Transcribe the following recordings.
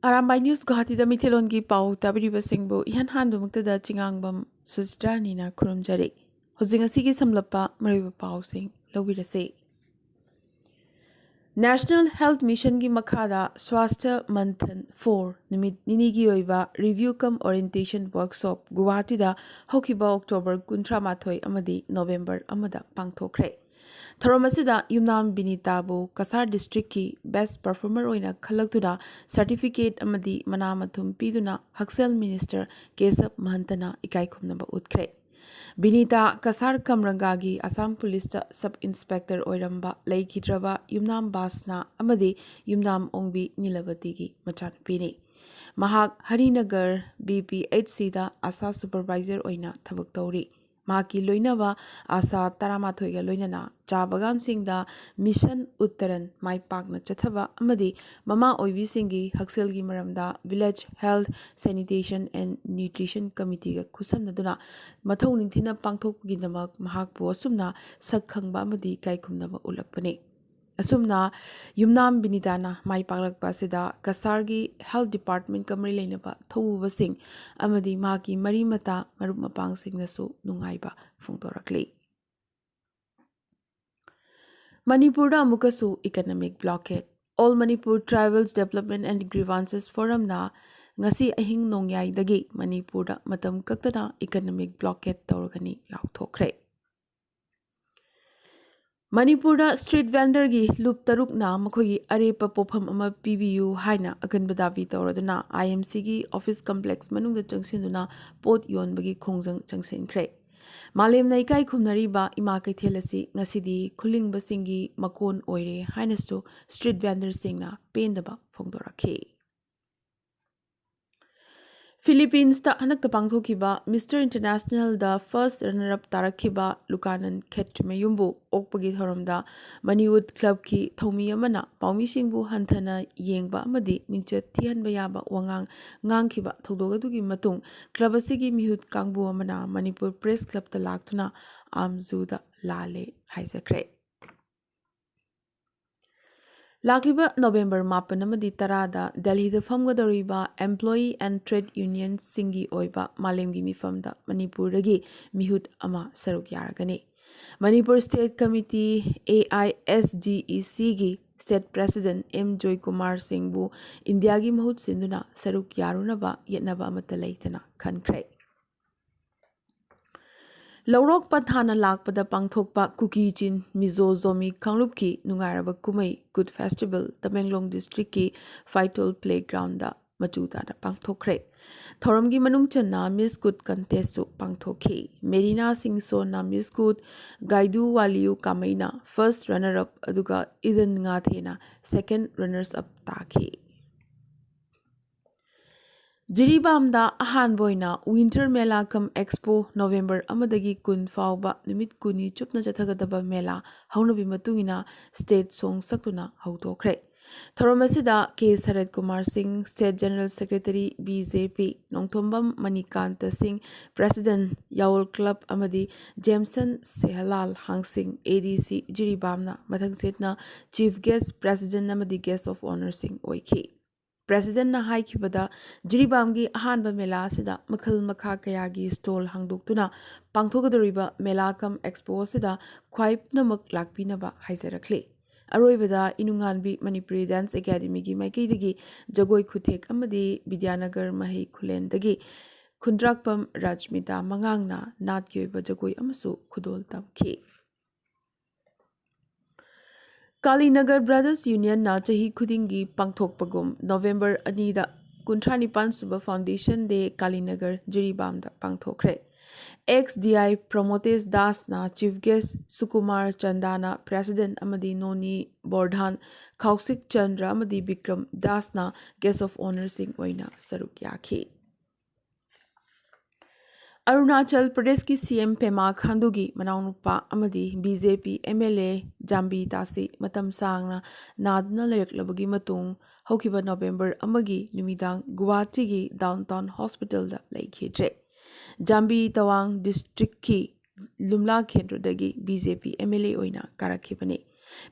Arambai News Guwahati da Mithilongi Pau Tabiriba Singbu Ihan Handumukta Chingangbam Susdranina Kurumjari. Hozingasigi Samlapa Mariba Pau Sing Lobirase. National Health Mission gi Makada Swasthya Manthan 4 Nimit Ninigi Oiba Review Cum Orientation Workshop Guwahati da Hokiba October Kuntra Mathoi Amadi November Amada Pangthokre. Tharomasida Yumnam Binitabu Kasar District ki Best Performer oina khalaktuda Certificate amadi manamathum piduna Haksel Minister Kesap Mahantana ikai khumnaba utkre. Binita Kasar Kamrangagi Assam Police Sub Inspector oiramba laikhidraba Yumnam Basna amadi Yumnam Ongbi Nilabati gi machanpini. Mahak Harinagar BPHC da Asa Supervisor oina thabak tauri. Maki loinaba asa taramathoiga loinana cha bagan singda mission uttaran mai pakna chathaba amadi mama oibi singi haksel gi maramda village health sanitation and nutrition committee ga khusamnaduna mathau ningthina pangthok gi namak mahak po sumna sakhangba amadi kaikhumnaba ulakpane asumna Yumnam Binidana mai paglakpa sida Kasargi Health Department kamri leinaba thawubasing amadi maki mari mata marup mapang singnasu nungaiba phongdorakli. Manipurda amukasu economic blockade. All Manipur Tribals Development and Grievances Forum na ngasi ahing nongyai dagi Manipurda matam kaktana economic blockade tawragani lauthokre. Manipurda street vendor gi loop taruk na makhogi arepa pofam ama PBU haina akanba davi tawraduna IMC gi office complex manungda changsinduna pot yonbagi khongjang changsinkhre. Malem na ikai khumnariba ima kaithelasi ngasidi khulingba singi makon oire hainastu street vendor singna pendaba phongdorakhe. Philippines ta hanakta pangthokiba Mr. International da first runner-up tarakhiba Lukanan Khetmayumbu okpagi thoramda Maniwood Club ki thomi amana paumi singbu hanthana yengba amadi mingchet thihanba yaba wangang ngangkhiba thodogadugi matung club asigi mihut kangbu amana Manipur Press Club ta laktuna amzuda lale haijakre. Lakiba November Mapan amadi Tarada Delhi da famgadoriba Employee and Trade Union Singi Oiba Malemgi Mifamda Manipur ragi Mihut Ama Saruk Yaragani. Manipur State Committee AISGEC gi State President M. Joy Kumar Singhbu India gi Mahut Sinduna Saruk Yarunaba Yetnaba Amatalaitana Khankre. Laurok Pathana Lakpada Pangthokpa Kuki Chin Mizo Zomi Kanglupki Nungaraba Kumai Good Festival Tamenglong District ki Faitol Playground da Machuta da Pangthokre. Thoramgi Manungchana Miss Good Contest su Pangthokhe. Merina Singh Sona Miss Good Gaidu Waliu Kamaina First Runner Up Aduga Iden Ngathena Second Runners Up Takhe. Jiribamda ahan boina Winter Mela Cum Expo November amadagi kun fauba numit kuni chupna chathagadaba mela haunabi matungina state song sakuna hautokre. Thoramasida K. Sarat Kumar Singh, State General Secretary BJP, Nongthombam Manikanta Singh, President Yaul Club Amadi, Jameson Sehalal Hang Singh, ADC Jiribamna, Mathang Setna, Chief Guest, President Amadi Guest of Honor Singh Oiki. President na haikibada Jiribamgi ahanba mela sida makhal makha kayagi stall hangdoktuna pangthogadoriba mela kam expo sida khwaip namak lakpinaba haijarakle. Aroibada Inunganbi Manipuri Dance Academy gi maikaidagi jagoi khuthek amadi Vidyanagar Mahei Khulen dagi Khundrakpam Rajmita Mangangna Natgyoiba jagoi amasu khudol tamkhi. Kalinagar Brothers Union na chahi khudingi pangthokpagum November anida Kuntranipan Suba Foundation Day Kalinagar Jiribamda pangthokre. XDI Promotes Das na Chief Guest Sukumar Chandana President Amadi Noni Bordhan Kausik Chandra Amadi Bikram Das na Guest of Honor Singh Oina Saruk Yakhi. Arunachal Pradesh ki CM Pema Khandugi Manaunupa Amadi BJP MLA Jambi Tasi Matam Sangna Nadna Leraklabagi Matung Hokiba November Amagi Numidang Guwahati gi Downtown Hospital da Laikhidre. Jambi Tawang District ki Lumla Kendra dagi BJP MLA oina karakhibane.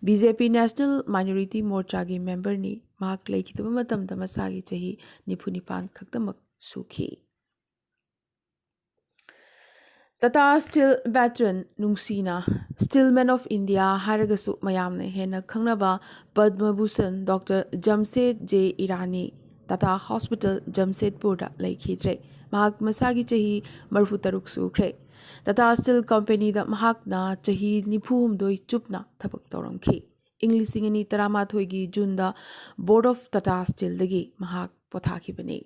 BJP National Minority Morchagi member ni mahak leikitaba matamda masagi chahi nipunipan khaktamak sukhi. Tata Steel veteran Nungsina, Steelman of India Haragasu Mayamne Hena Khangnaba Padma Bhushan Dr. Jamshed J. Irani Tata Hospital Jamshedpurda Laikhidre Mahak Masagi Chahi Marfu Taruk Sukre Tata Steel Company da Mahakna Chahi Niphumdoi Chupna Thabak Tauramkhi Inglisingani Taramathoigi Junda Board of Tata Steel Dagi Mahak Pothakibani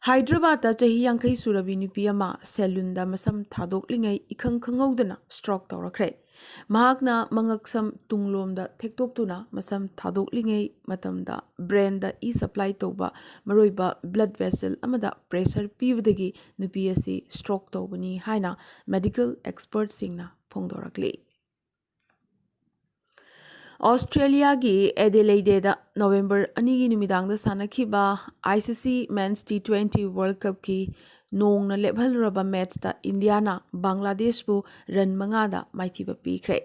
Hyderabad chahi yankai surabi nupi ama selunda masam thadoklingai ikhang khanghaudana stroke tawrakre mahakna mangaksam tunglomda thektoktuna masam thadoklingai matamda brain da e supply toba maroiba blood vessel amada pressure pibadagi nupi asi stroke tawbani haina medical expert singna phongdorakle Australia gi Adelaide da November anigi numidang da sanakhiba ICC Men's T20 World Cup ki nong na lebhalraba match da Indiana Bangladesh bu run manga da maithiba pikre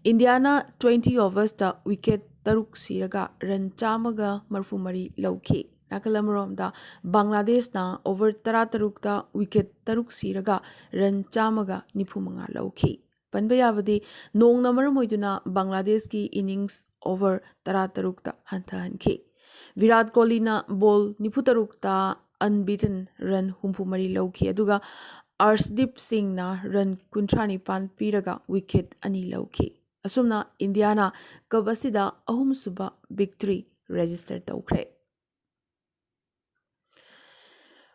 Indiana 20 overs da wicket taruk siraga run chamaga marfumari lawki nakalamrom da Bangladesh na over tarataruk da wicket taruk siraga run chamaga nifumanga lawki Panbayavadi nong na maramoiduna Bangladesh ki innings over taratarukta hantahanki. Virat Kohli na ball niputarukta unbeaten run humpumari lawki aduga Arshdeep Singh na run kuntrani pan piraga wicket ani lawki. Asumna Indiana kabasida ahum suba victory register tawkre.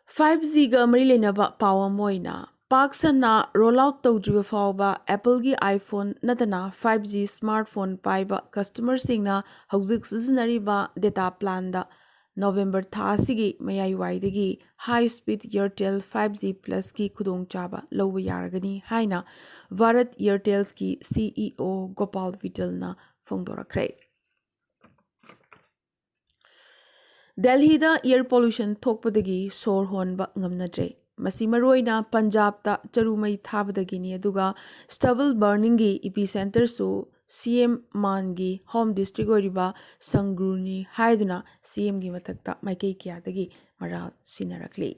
5G ga mari lenaba power moina Paksana rollout tawdriba fawba Apple gi iPhone natana 5G smartphone paiba customer singna hauzik sizinariba data plan da November thasigi mayai waidagi high speed Airtel 5G plus ki khudong chaba lawba yaragani haina Bharat Airtels ki CEO Gopal Vittal na phongdorakre Delhi da air pollution thokpadagi sor honba ngamnadre Masi maroina Punjab ta charumai thabadagini aduga stubble burning gi epicenter su CM Mangi home district oriba Sangruni haiduna CM gi matakta maikei kyadagi maral sinarakli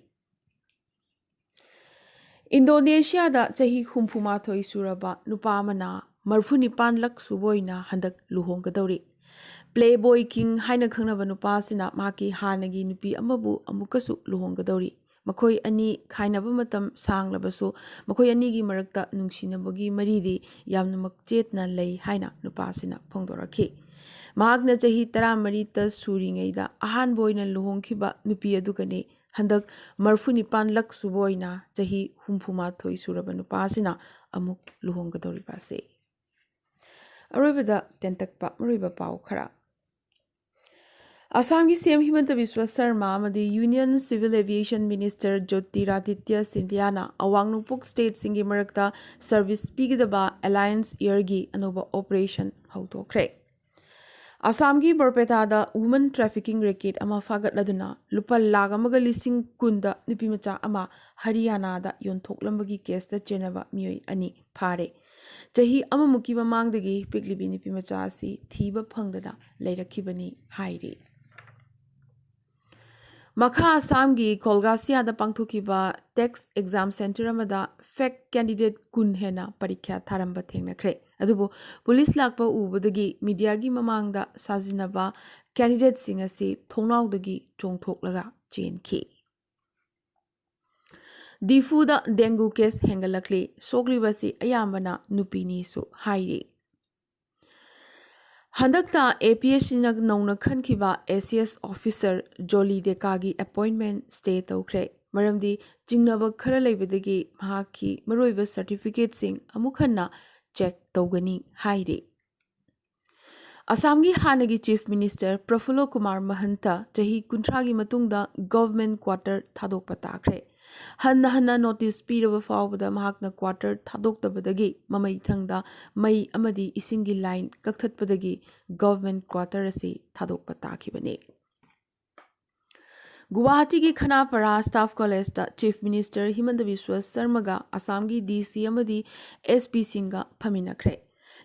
Indonesia da chahi humpumathoi suraba nupamana marfunipan lak suboina handak luhongkadori Playboy King haina khangnaba nupasina maki hanagi nupi amabu amukasu luhongkadori Makoi ani khainaba matam sanglabasu makoi ani gi marakta nungsinabagi maridi yamnamak chetna lei haina nupasina phongdorakhi mahakna chahi 13 ta suringaida ahan boina luhongkhiba nupi adugane handak marfunipan lak suboina chahi humphuma thoi suraba nupasina amuk luhonggadori pase aroibada tentakpa mariba pau khara Assam ki CM Himanta Biswa Sarma amadi Union Civil Aviation Minister Jyotiraditya Scindia na awang nungpok state singi marakta service pigidaba Alliance Air gi anoba operation hautokre. Assam ki Borpeta da woman trafficking racket ama fagatladuna lupa lagamaga lising kunda nupimacha ama Haryana da yonthoklambagi case da chenaba miyoi ani phare. Chahi amamuki mamangdagi piglibi nupimacha asi thiba phangdana leirakibani hairi. Makha Assam gi Kolgasia da pangthukiba tax exam center amada fake candidate kun hena parikya tharamba thengnakre adubu police lakpa ubadagi media gi mamangda sajinaba candidate sing asi thongnawdagi chongthoklaga chenki Difu da dengue case hengalakli soglibasi ayambana nupini su hairi Handakta APS nag nauna khankiba ACS officer Jolly Dekagi appointment stay tawkre maramdi jingnaba khara leibadagi mahaki maroiba certificate sing amukhanna check tawgani hairi Assamgi hanagi chief minister Prafulla Kumar Mahanta chahi kuntragi matungda government quarter thadokpa takre hanna notice piraba fawbada mahakna quarter thadoktabadagi mamai thangda mai amadi isingi line kakthatpadagi government quarter asi thadokpa takhibane Guwahati ki Khanapara Staff College da Chief Minister Himanta Biswa Sarma ga Assam gi DC amadi SP Singha phaminakre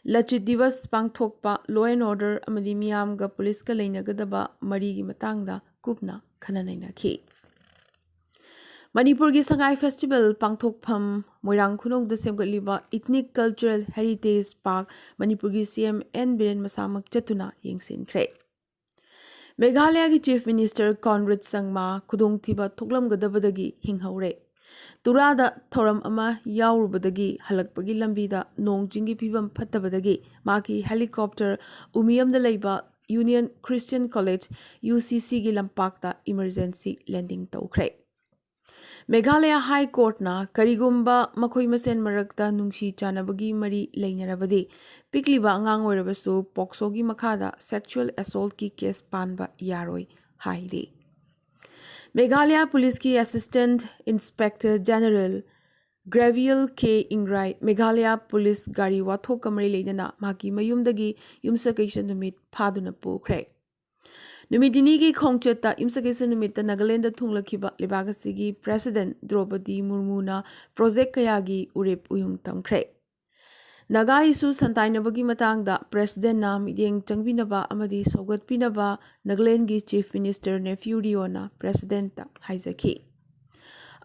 Lachit Divas Pangthokpa Law and Order amadi miyamga police ka leinagadaba marigi matangda kupna khananainakhi. Manipur gi Sangai Festival Pangthokpham Moirang Khunong da semgatliba Ethnic Cultural Heritage Park Manipur gi CM N Biren Masamak chatuna yengsinkhre. Meghalaya gi Chief Minister Conrad Sangma Khudong Thiba Thoklamgadabadagi hinghaure. Turada thoram ama yaurubadagi halakpagi lambida nongjingi phibam phattabadagi maki helicopter Umiamda leiba Union Christian College UCC gi lampakta emergency landing tawkhre. Meghalaya High Court na karigumba makhoi masen marakta nungsi chanabagi mari leinarabadi pikliba angang oirabasu pokso gi makhada sexual assault ki case panba yaroi haile. Meghalaya Police ki Assistant Inspector General Graviel K. Ingrai Meghalaya Police Gari Wathok Kamari Leidana Maki Mayumdagi Yumsakation Numit Paduna Pukre. Numidini ki Khongcheta Yumsakation Numit Nagaland Thunglakiba Libagasigi President Draupadi Murmuna Project Kayagi Urip Uyung Tamkre. Naga isu santainabagi matangda President na mideng changbinaba amadi sogatpinaba Nagaland Chief Minister Nephew Riona President haizaki.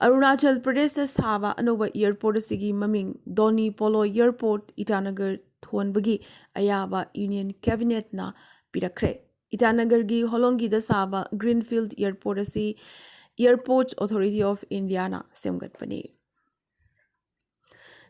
Arunachal Pradesh saba anoba airport asigi maming Doni Polo Airport Itanagar thonbagi ayaba Union Cabinet na pirakre. Itanagar gi holongi da saba Greenfield Airport asi Airports Authority of India na semgatpani.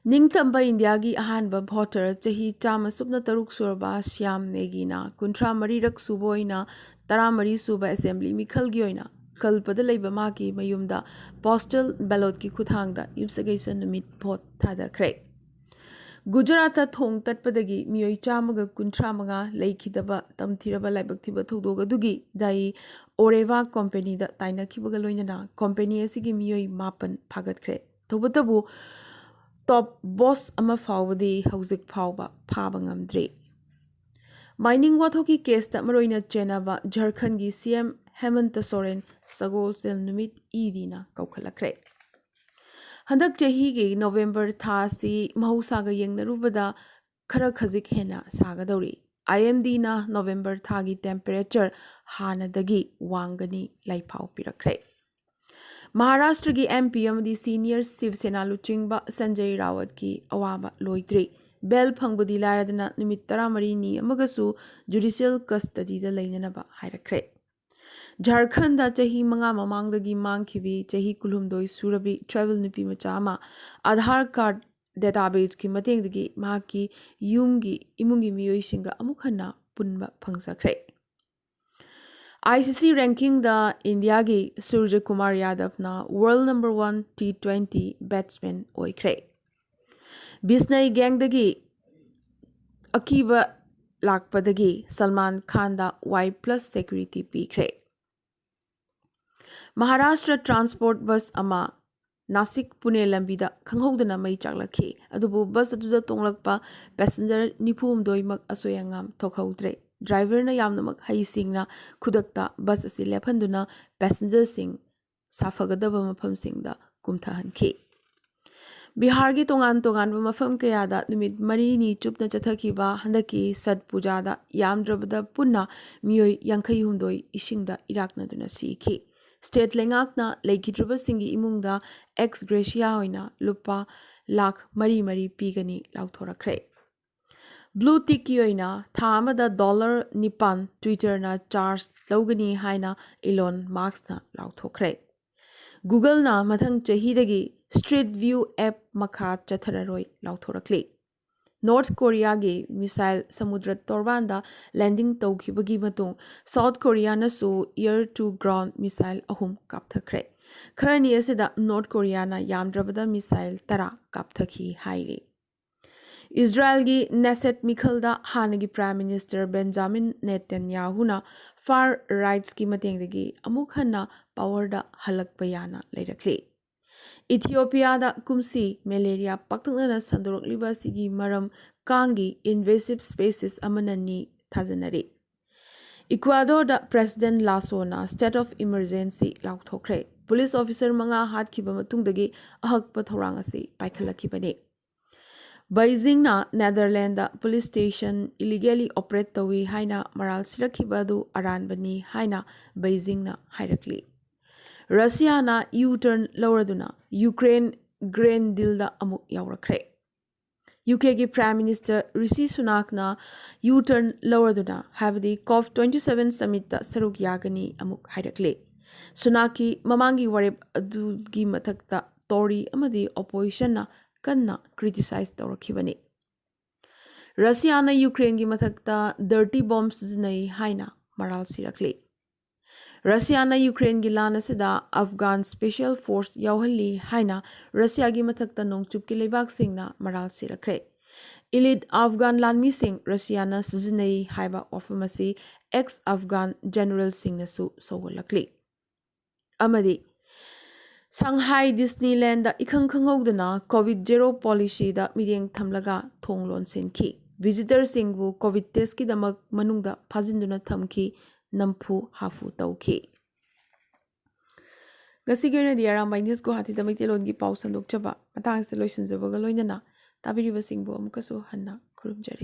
Ningtamba India gi ahanba voter chahi chama subna taruk surba Shyam Negina kuntra marirak suboina taramari suba assembly mikhal gi oina kalpada leiba maki mayumda postal ballot ki khuthangda yumsagation numit vote thada kre. Gujarat thong tatpadagi miyoi chamaga kuntra manga leikhidaba tamthiraba laibak thiba thogdoga dugi dai Oreva company da taina khibaga loinana company asigi miyoi mapan phagat kre. Thobatabu top boss ama fawadi hauzik fawba phabangamdre. Mining wathoki case ta maroina chenaba Jharkhand gi CM Hemant Soren Sagol Sel Numit Idina Kaukhalakre. Handak chahi gi November tha si mahusaga yengnarubada khara khazik hena sagadori. IMD na November tha gi temperature hanadagi wangani laiphaw pirakre. Maharashtra ki MP amadi senior Shiv Sena Luchingba Sanjay Rawat ki awaba loitri. Bell Pangbudi Laradana Nimitara Marini Amagasu judicial custody da Lainanaba Hirakre. Jharkhand da chahi manga mamangdagi mangkibi chahi kulumdoi surabi travel nipi machama Aadhaar card database ki matengdagi maki yumgi imungi miyoi singa amukhanna punba phangsakre. ICC ranking the India gi Surya Kumar Yadav na world number 1 T20 batsman oikre. Bisnai gang dagi akiba lakpadagi Salman Khan da Y+ security pikre. Maharashtra transport bus ama Nasik Pune lambida khanghodana mai chaklakhi adubu bus aduda tonglakpa passenger nipum doimak asoyangam thokhaudre. Driver na yamnamak haisingna khudakta bus asi lephanduna passenger sing safagadaba mafam singda kumthahankhi. Bihar gi tongan mafam kayada numit marini chupna chathakiba handaki Sat Puja da yamdrabada punna miyoi yankhai humdoi isingda iraknaduna sikhi. State lengakna leikidraba singi imungda ex gratia hoina lupa lakh mari pigani lauthorakre. Blue tick yoina thamada $9 Twitter na charge logani haina Elon Musk na lauthokre. Google na mathang chahidagi Street View app makha chathararoi lauthorakle. North Korea gi missile samudra torbanda landing tawkhibagi matung South Korea na su air to ground missile ahum kapthakre. Kharani asida North Korea na yamdrabada missile tara kapthaki haire. Israel gi Knesset Mikhalda Hanagi Prime Minister Benjamin Netanyahu na far rights ki matengdagi amukhanna power da halakpayana leirakle. Ethiopia da kumsi malaria paktaknana sandorokliba sigi maram kangi invasive species amanani thajanari. Ecuador da President Lasso na state of emergency lauthokre. Police officer manga hatkhiba matungdagi ahakpa thorang ase paikhalakibani. Beijingna Netherlands police station illegally operate tawi haina maral sirakhiba adu aranbani haina Beijingna hairakli. Russiana U-turn lauraduna Ukraine grain deal da amuk yaurakre. UK ki Prime Minister Rishi Sunakna U-turn lauraduna habdi COP27 summit da saruk yagani amuk hairakle. Sunaki mamangi wareb adugi mathakta Tory amadi opposition na kanna criticize tawrakhibani. Russia na Ukraine gi mathakta dirty bombs zinai haina maral sirakli. Russia na Ukraine gi lan asida Afghan Special Force yauhalli haina Russia gi mathakta nongchup ki leibak singna maral sirakre. Elite Afghan lanmi sing Russia na sizinai haiba ofamasi ex-Afghan General Singh nasu sawalakli. Amadi Shanghai Disneyland da ikhang khanghaudana COVID-0 policy da mireng thamlaga thonglon senki. Visitor singbu COVID test ki damak manungda phajinduna thamki nampu hafu tauki. Gasigena di Arambai News Guwahati da Maitelon gi pau sandok chaba matang se loisin jabaga loinana tabiriba singbu amukasu hanna khurumjari.